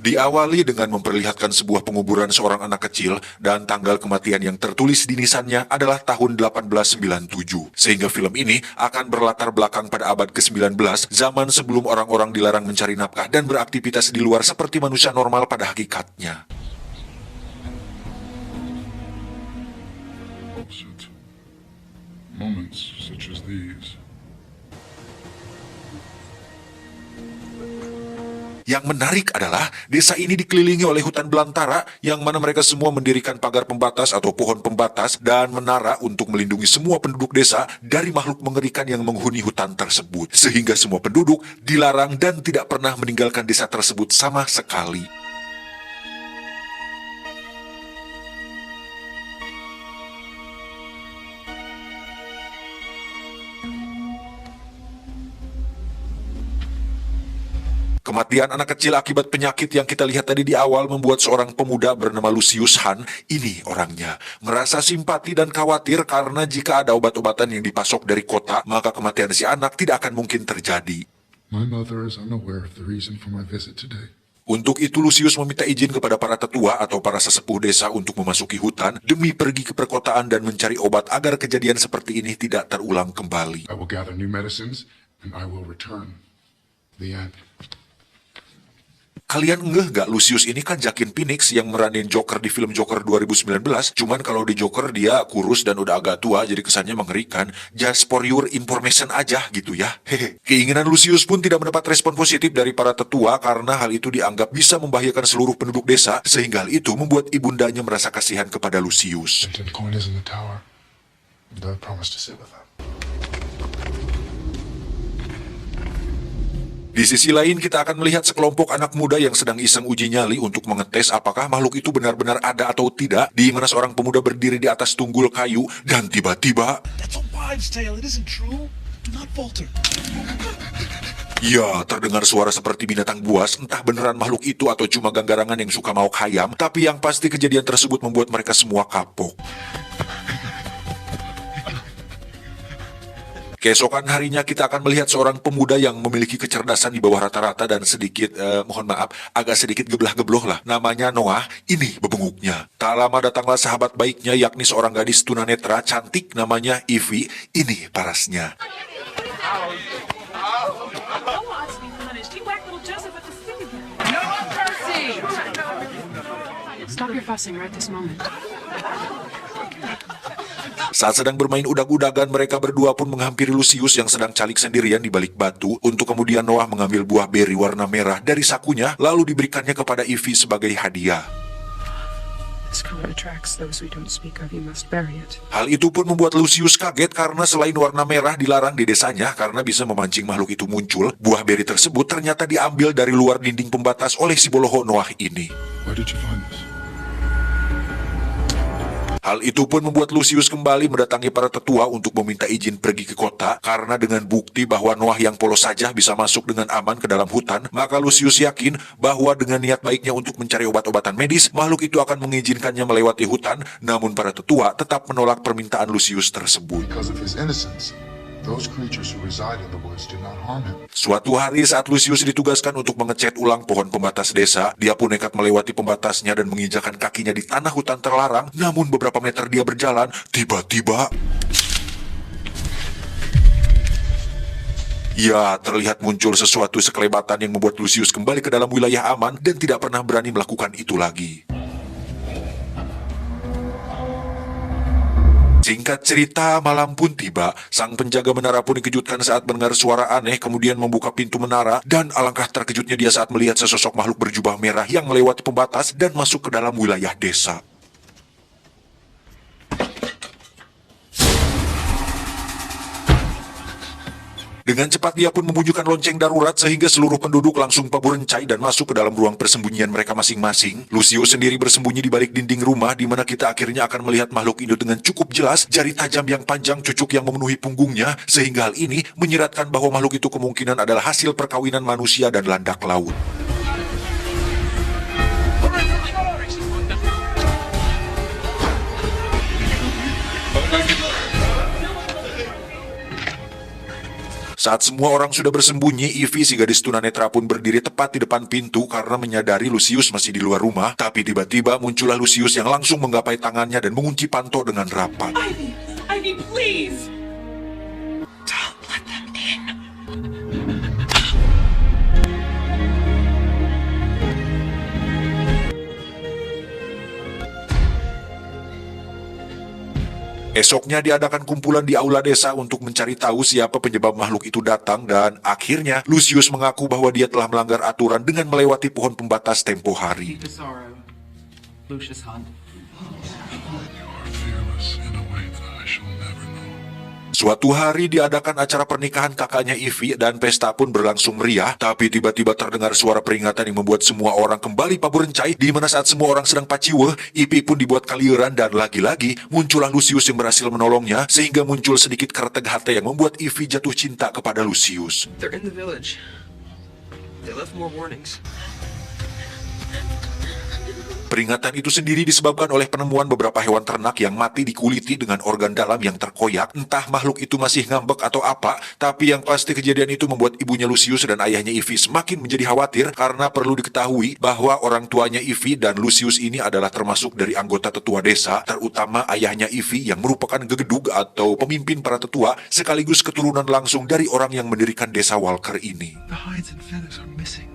Diawali dengan memperlihatkan sebuah penguburan seorang anak kecil dan tanggal kematian yang tertulis di nisannya adalah tahun 1897. Sehingga film ini akan berlatar belakang pada abad ke-19, zaman sebelum orang-orang dilarang mencari nafkah dan beraktivitas di luar seperti manusia normal pada hakikatnya. Moments such as these. Yang menarik adalah desa ini dikelilingi oleh hutan belantara yang mana mereka semua mendirikan pagar pembatas atau pohon pembatas dan menara untuk melindungi semua penduduk desa dari makhluk mengerikan yang menghuni hutan tersebut. Sehingga semua penduduk dilarang dan tidak pernah meninggalkan desa tersebut sama sekali. Kematian anak kecil akibat penyakit yang kita lihat tadi di awal membuat seorang pemuda bernama Lucius Han, ini orangnya, merasa simpati dan khawatir karena jika ada obat-obatan yang dipasok dari kota, maka kematian si anak tidak akan mungkin terjadi. My mother is unaware of the reason for my visit today. Untuk itu Lucius meminta izin kepada para tetua atau para sesepuh desa untuk memasuki hutan demi pergi ke perkotaan dan mencari obat agar kejadian seperti ini tidak terulang kembali. I will gather new medicines and I will return. The end. Kalian ngeh gak Lucius ini kan Joaquin Phoenix yang meranin Joker di film Joker 2019, cuman kalau di Joker dia kurus dan udah agak tua jadi kesannya mengerikan. Just for your information aja gitu ya. Hehe. Keinginan Lucius pun tidak mendapat respon positif dari para tetua karena hal itu dianggap bisa membahayakan seluruh penduduk desa, sehingga hal itu membuat ibundanya merasa kasihan kepada Lucius. And coin is in the tower. And I promise to sit with them. Di sisi lain kita akan melihat sekelompok anak muda yang sedang iseng uji nyali untuk mengetes apakah makhluk itu benar-benar ada atau tidak, di mana seorang pemuda berdiri di atas tunggul kayu dan tiba-tiba That's a wives' tale. It isn't true. Do not falter. ya, terdengar suara seperti binatang buas, entah beneran makhluk itu atau cuma ganggarangan yang suka mau khayam, tapi yang pasti kejadian tersebut membuat mereka semua kapok. Keesokan harinya kita akan melihat seorang pemuda yang memiliki kecerdasan di bawah rata-rata dan sedikit, mohon maaf, agak sedikit geblah-gebloh lah. Namanya Noah, ini bebenguknya. Tak lama datanglah sahabat baiknya yakni seorang gadis tunanetra cantik namanya Ivy, ini parasnya. Stop your fussing right this moment. Saat sedang bermain udag-udagan, mereka berdua pun menghampiri Lucius yang sedang calik sendirian di balik batu, untuk kemudian Noah mengambil buah beri warna merah dari sakunya, lalu diberikannya kepada Ivy sebagai hadiah. This color attracts those we don't speak of. You must bury it. Hal itu pun membuat Lucius kaget karena selain warna merah dilarang di desanya karena bisa memancing makhluk itu muncul, buah beri tersebut ternyata diambil dari luar dinding pembatas oleh si boloho Noah ini. Where did you find this? Hal itu pun membuat Lucius kembali mendatangi para tetua untuk meminta izin pergi ke kota, karena dengan bukti bahwa Noah yang polos saja bisa masuk dengan aman ke dalam hutan, maka Lucius yakin bahwa dengan niat baiknya untuk mencari obat-obatan medis, makhluk itu akan mengizinkannya melewati hutan, namun para tetua tetap menolak permintaan Lucius tersebut. Because of his innocence, those creatures who reside in the woods did not harm him. Suatu hari saat Lucius ditugaskan untuk mengecat ulang pohon pembatas desa, dia pun nekat melewati pembatasnya dan menginjakan kakinya di tanah hutan terlarang. Namun beberapa meter dia berjalan, tiba-tiba ya, terlihat muncul sesuatu sekelebatan yang membuat Lucius kembali ke dalam wilayah aman dan tidak pernah berani melakukan itu lagi. Singkat cerita, malam pun tiba. Sang penjaga menara pun dikejutkan saat mendengar suara aneh, kemudian membuka pintu menara, dan alangkah terkejutnya dia saat melihat sesosok makhluk berjubah merah yang melewati pembatas dan masuk ke dalam wilayah desa. Dengan cepat dia pun membunyikan lonceng darurat sehingga seluruh penduduk langsung paburencai dan masuk ke dalam ruang persembunyian mereka masing-masing. Lucius sendiri bersembunyi di balik dinding rumah, di mana kita akhirnya akan melihat makhluk itu dengan cukup jelas, jari tajam yang panjang cucuk yang memenuhi punggungnya, sehingga hal ini menyiratkan bahwa makhluk itu kemungkinan adalah hasil perkawinan manusia dan landak laut. Saat semua orang sudah bersembunyi, Ivy si gadis tunanetra pun berdiri tepat di depan pintu karena menyadari Lucius masih di luar rumah. Tapi tiba-tiba muncullah Lucius yang langsung menggapai tangannya dan mengunci Panto dengan rapat. Ivy, please! Don't let them in. Esoknya diadakan kumpulan di aula desa untuk mencari tahu siapa penyebab makhluk itu datang dan akhirnya Lucius mengaku bahwa dia telah melanggar aturan dengan melewati pohon pembatas tempo hari. Pizarro. Lucius Hunt. You are fearless in a way that I shall never know. Suatu hari diadakan acara pernikahan kakaknya Ivy dan pesta pun berlangsung meriah, tapi tiba-tiba terdengar suara peringatan yang membuat semua orang kembali paburencai, di mana saat semua orang sedang paciweh, Ivy pun dibuat kaliuran dan lagi-lagi muncullah Lucius yang berhasil menolongnya, sehingga muncul sedikit kereteg hati yang membuat Ivy jatuh cinta kepada Lucius. They're in the village. They left more warnings. Peringatan itu sendiri disebabkan oleh penemuan beberapa hewan ternak yang mati dikuliti dengan organ dalam yang terkoyak. Entah makhluk itu masih ngambek atau apa, tapi yang pasti kejadian itu membuat ibunya Lucius dan ayahnya Ivy semakin menjadi khawatir karena perlu diketahui bahwa orang tuanya Ivy dan Lucius ini adalah termasuk dari anggota tetua desa, terutama ayahnya Ivy yang merupakan gegedug atau pemimpin para tetua sekaligus keturunan langsung dari orang yang mendirikan desa Walker ini. The hides and feathers are missing.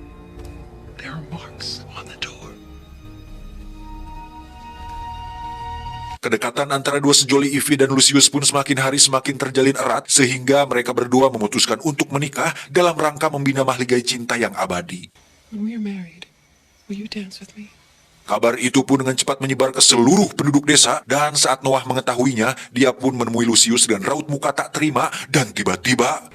There are marks on the door. Kedekatan antara dua sejoli Ivy dan Lucius pun semakin hari semakin terjalin erat sehingga mereka berdua memutuskan untuk menikah dalam rangka membina mahligai cinta yang abadi. When we are married, will you dance with me? Kabar itu pun dengan cepat menyebar ke seluruh penduduk desa dan saat Noah mengetahuinya, dia pun menemui Lucius dengan raut muka tak terima dan tiba-tiba...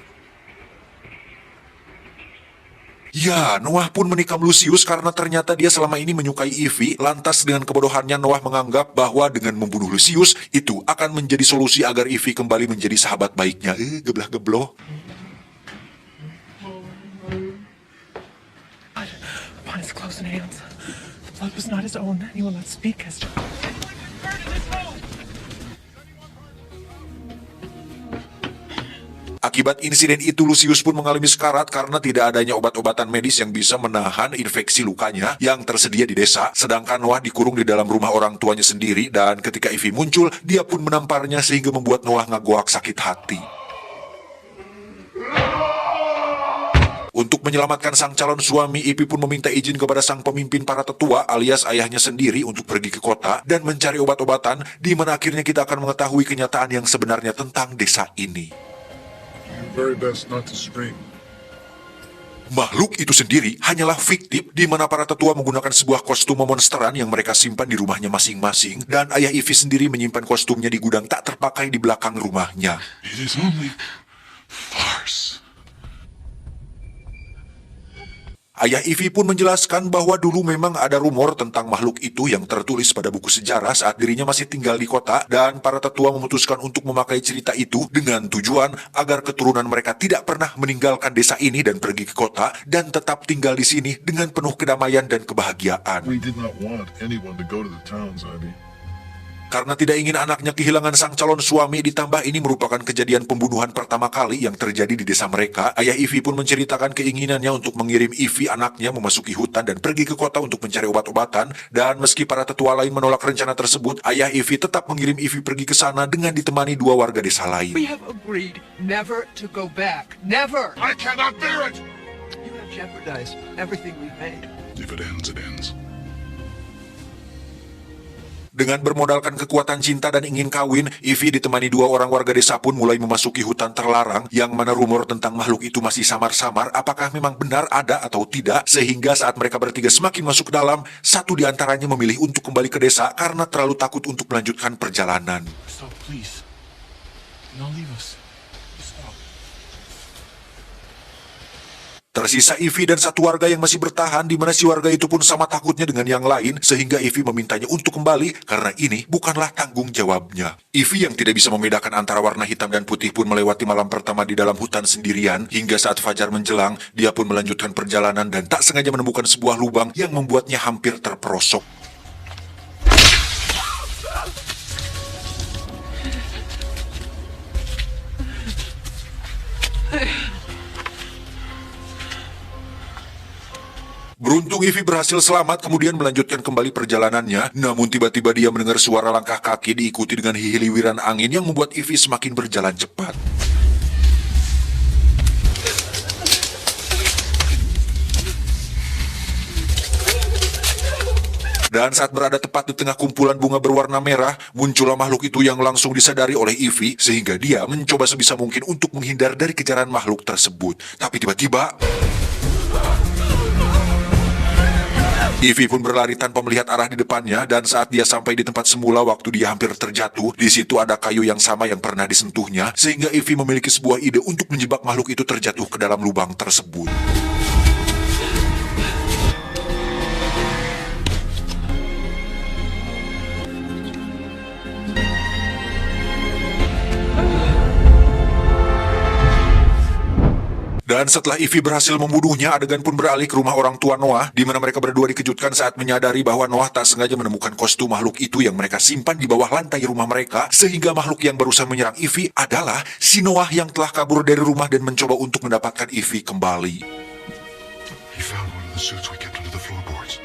Ya, Noah pun menikam Lucius karena ternyata dia selama ini menyukai Ivy. Lantas dengan kebodohannya Noah menganggap bahwa dengan membunuh Lucius itu akan menjadi solusi agar Ivy kembali menjadi sahabat baiknya. Geblah-gebloh. Upon his close hands, the blood was not his own, and he will not speak as to... Akibat insiden itu Lucius pun mengalami sekarat karena tidak adanya obat-obatan medis yang bisa menahan infeksi lukanya yang tersedia di desa. Sedangkan Noah dikurung di dalam rumah orang tuanya sendiri dan ketika Ivy muncul, dia pun menamparnya sehingga membuat Noah ngagoak sakit hati. Untuk menyelamatkan sang calon suami, Ivy pun meminta izin kepada sang pemimpin para tetua alias ayahnya sendiri untuk pergi ke kota dan mencari obat-obatan, di mana akhirnya kita akan mengetahui kenyataan yang sebenarnya tentang desa ini. Very best not to scream. Makhluk itu sendiri hanyalah fiktif di mana para tetua menggunakan sebuah kostum monsteran yang mereka simpan di rumahnya masing-masing dan ayah Ivy sendiri menyimpan kostumnya di gudang tak terpakai di belakang rumahnya. It is only farce. Ayah Ivy pun menjelaskan bahwa dulu memang ada rumor tentang makhluk itu yang tertulis pada buku sejarah saat dirinya masih tinggal di kota dan para tetua memutuskan untuk memakai cerita itu dengan tujuan agar keturunan mereka tidak pernah meninggalkan desa ini dan pergi ke kota dan tetap tinggal di sini dengan penuh kedamaian dan kebahagiaan. We did not want anyone to go to the towns, Ivy. Karena tidak ingin anaknya kehilangan sang calon suami, ditambah ini merupakan kejadian pembunuhan pertama kali yang terjadi di desa mereka, ayah Ivy pun menceritakan keinginannya untuk mengirim Ivy anaknya memasuki hutan dan pergi ke kota untuk mencari obat-obatan, dan meski para tetua lain menolak rencana tersebut, ayah Ivy tetap mengirim Ivy pergi ke sana dengan ditemani dua warga desa lain. We have agreed never to go back. Never! I cannot bear it! You have jeopardized everything we've made. If it ends, it ends. Dengan bermodalkan kekuatan cinta dan ingin kawin, Ivy ditemani dua orang warga desa pun mulai memasuki hutan terlarang, yang mana rumor tentang makhluk itu masih samar-samar apakah memang benar ada atau tidak, sehingga saat mereka bertiga semakin masuk ke dalam, satu di antaranya memilih untuk kembali ke desa karena terlalu takut untuk melanjutkan perjalanan. Stop, please. Do not leave us. Stop. Tersisa Ivy dan satu warga yang masih bertahan, di mana si warga itu pun sama takutnya dengan yang lain, sehingga Ivy memintanya untuk kembali karena ini bukanlah tanggung jawabnya. Ivy yang tidak bisa membedakan antara warna hitam dan putih pun melewati malam pertama di dalam hutan sendirian, hingga saat fajar menjelang, dia pun melanjutkan perjalanan dan tak sengaja menemukan sebuah lubang yang membuatnya hampir terperosok. Beruntung Ivy berhasil selamat kemudian melanjutkan kembali perjalanannya. Namun tiba-tiba dia mendengar suara langkah kaki diikuti dengan hiliwiran angin yang membuat Ivy semakin berjalan cepat. Dan saat berada tepat di tengah kumpulan bunga berwarna merah, muncullah makhluk itu yang langsung disadari oleh Ivy, sehingga dia mencoba sebisa mungkin untuk menghindar dari kejaran makhluk tersebut. Tapi tiba-tiba Ivy pun berlari tanpa melihat arah di depannya, dan saat dia sampai di tempat semula waktu dia hampir terjatuh, di situ ada kayu yang sama yang pernah disentuhnya, sehingga Ivy memiliki sebuah ide untuk menjebak makhluk itu terjatuh ke dalam lubang tersebut. Dan setelah Ivy berhasil membunuhnya, adegan pun beralih ke rumah orang tua Noah, di mana mereka berdua dikejutkan saat menyadari bahwa Noah tak sengaja menemukan kostum makhluk itu yang mereka simpan di bawah lantai rumah mereka, sehingga makhluk yang barusan menyerang Ivy adalah si Noah yang telah kabur dari rumah dan mencoba untuk mendapatkan Ivy kembali. He found one of the suits we kept under the floorboards.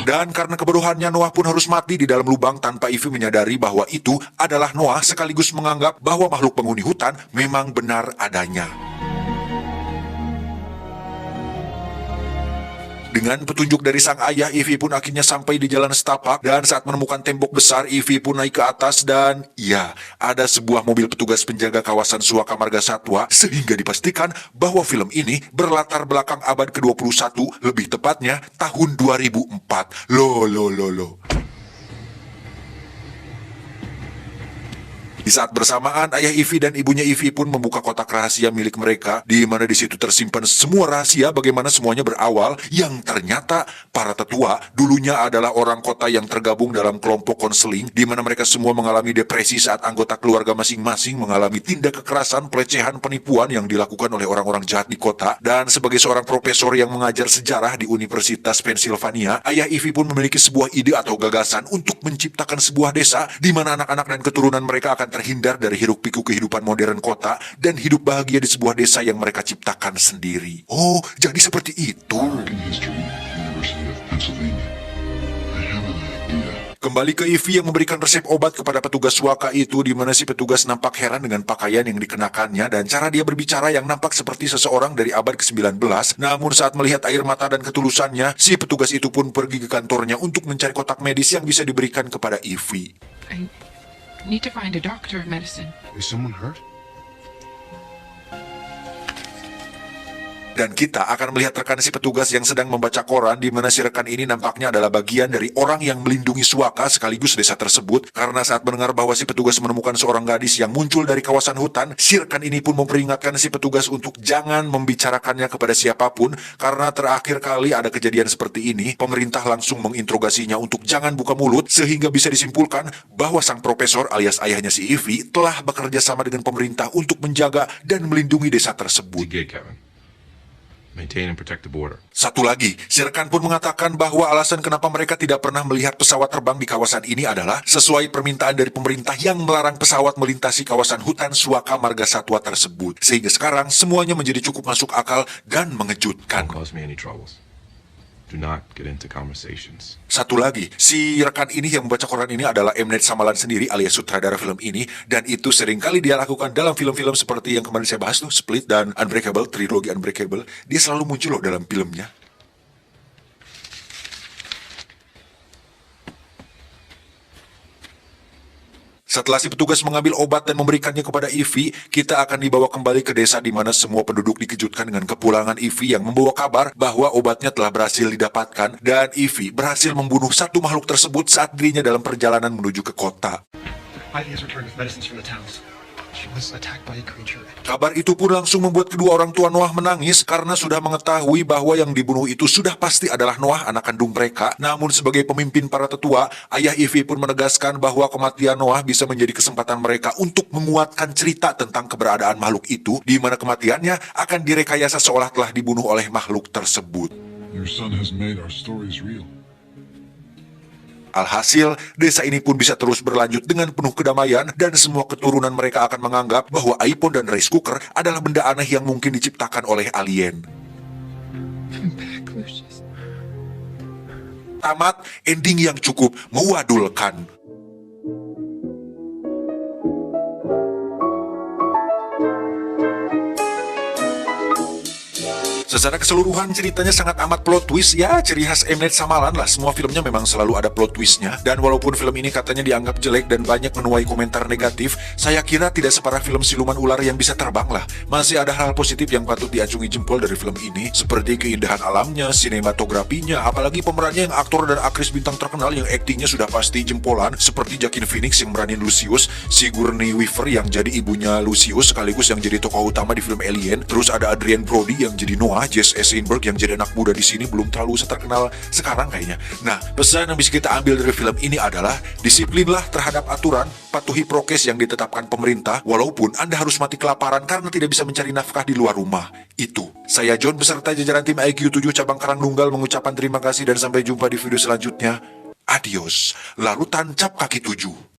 Dan karena kebodohannya, Noah pun harus mati di dalam lubang tanpa Ivy menyadari bahwa itu adalah Noah, sekaligus menganggap bahwa makhluk penghuni hutan memang benar adanya. Dengan petunjuk dari sang ayah, Ivy pun akhirnya sampai di jalan setapak, dan saat menemukan tembok besar, Ivy pun naik ke atas dan ya, ada sebuah mobil petugas penjaga kawasan Suaka Marga Satwa, sehingga dipastikan bahwa film ini berlatar belakang abad ke-21, lebih tepatnya tahun 2004. Loh. Di saat bersamaan, ayah Ivy dan ibunya Ivy pun membuka kotak rahasia milik mereka, di mana di situ tersimpan semua rahasia bagaimana semuanya berawal, yang ternyata para tetua dulunya adalah orang kota yang tergabung dalam kelompok konseling, di mana mereka semua mengalami depresi saat anggota keluarga masing-masing mengalami tindak kekerasan, pelecehan, penipuan yang dilakukan oleh orang-orang jahat di kota. Dan sebagai seorang profesor yang mengajar sejarah di Universitas Pennsylvania, ayah Ivy pun memiliki sebuah ide atau gagasan untuk menciptakan sebuah desa di mana anak-anak dan keturunan mereka akan terhindar dari hiruk-pikuk kehidupan modern kota dan hidup bahagia di sebuah desa yang mereka ciptakan sendiri. Oh, jadi seperti itu. American History, University of Pennsylvania. I have an idea. Kembali ke Ivy yang memberikan resep obat kepada petugas Suaka itu, di mana si petugas nampak heran dengan pakaian yang dikenakannya dan cara dia berbicara yang nampak seperti seseorang dari abad ke-19. Namun saat melihat air mata dan ketulusannya, si petugas itu pun pergi ke kantornya untuk mencari kotak medis yang bisa diberikan kepada Ivy. I need to find a doctor of medicine. Is someone hurt? Dan kita akan melihat rekan si petugas yang sedang membaca koran, di mana si rekan ini nampaknya adalah bagian dari orang yang melindungi Suaka sekaligus desa tersebut, karena saat mendengar bahwa si petugas menemukan seorang gadis yang muncul dari kawasan hutan, si rekan ini pun memperingatkan si petugas untuk jangan membicarakannya kepada siapapun, karena terakhir kali ada kejadian seperti ini, pemerintah langsung menginterogasinya untuk jangan buka mulut, sehingga bisa disimpulkan bahwa sang profesor alias ayahnya si Ivy telah bekerja sama dengan pemerintah untuk menjaga dan melindungi desa tersebut. Gate, Kevin. Maintain and protect the border. Satu lagi, si rekan pun mengatakan bahwa alasan kenapa mereka tidak pernah melihat pesawat terbang di kawasan ini adalah sesuai permintaan dari pemerintah yang melarang pesawat melintasi kawasan hutan Suaka Marga Satwa tersebut. Sehingga sekarang semuanya menjadi cukup masuk akal dan mengejutkan. Don't cause me any troubles. Do not get into conversations. Satu lagi, si rekan ini yang membaca koran ini adalah M. Night Shyamalan sendiri alias sutradara film ini, dan itu seringkali dia lakukan dalam film-film seperti yang kemarin saya bahas tuh, Split dan Unbreakable, trilogi Unbreakable. Dia selalu muncul loh dalam filmnya. Setelah si petugas mengambil obat dan memberikannya kepada Ivy, kita akan dibawa kembali ke desa di mana semua penduduk dikejutkan dengan kepulangan Ivy yang membawa kabar bahwa obatnya telah berhasil didapatkan, dan Ivy berhasil membunuh satu makhluk tersebut saat dirinya dalam perjalanan menuju ke kota. Ivy has returned with medicines from the towns. She was attacked by a creature. Kabar itu pun langsung membuat kedua orang tua Noah menangis karena sudah mengetahui bahwa yang dibunuh itu sudah pasti adalah Noah, anak kandung mereka. Namun sebagai pemimpin para tetua, ayah Ivy pun menegaskan bahwa kematian Noah bisa menjadi kesempatan mereka untuk menguatkan cerita tentang keberadaan makhluk itu, di mana kematiannya akan direkayasa seolah telah dibunuh oleh makhluk tersebut. Your son has made our stories real. Alhasil, desa ini pun bisa terus berlanjut dengan penuh kedamaian dan semua keturunan mereka akan menganggap bahwa iPhone dan rice cooker adalah benda aneh yang mungkin diciptakan oleh alien. I'm back, Lucius. tamat, ending yang cukup mewadulkan. Secara keseluruhan ceritanya sangat amat plot twist, ya ciri khas M. Night Shyamalan lah, semua filmnya memang selalu ada plot twistnya. Dan walaupun film ini katanya dianggap jelek dan banyak menuai komentar negatif, saya kira tidak separah film siluman ular yang bisa terbang lah. Masih ada hal positif yang patut diacungi jempol dari film ini, seperti keindahan alamnya, sinematografinya, apalagi pemerannya yang aktor dan aktris bintang terkenal yang aktingnya sudah pasti jempolan, seperti Joaquin Phoenix yang meranin Lucius, Sigourney Weaver yang jadi ibunya Lucius sekaligus yang jadi tokoh utama di film Alien, terus ada Adrien Brody yang jadi Noah, Jesse Eisenberg yang jadi anak muda di sini belum terlalu terkenal sekarang kayaknya. Nah, pesan yang bisa kita ambil dari film ini adalah disiplinlah terhadap aturan, patuhi prokes yang ditetapkan pemerintah, walaupun Anda harus mati kelaparan karena tidak bisa mencari nafkah di luar rumah. Itu. Saya John beserta jajaran tim IQ7 cabang Karangnunggal mengucapkan terima kasih dan sampai jumpa di video selanjutnya. Adios. Lalu tancap kaki 7.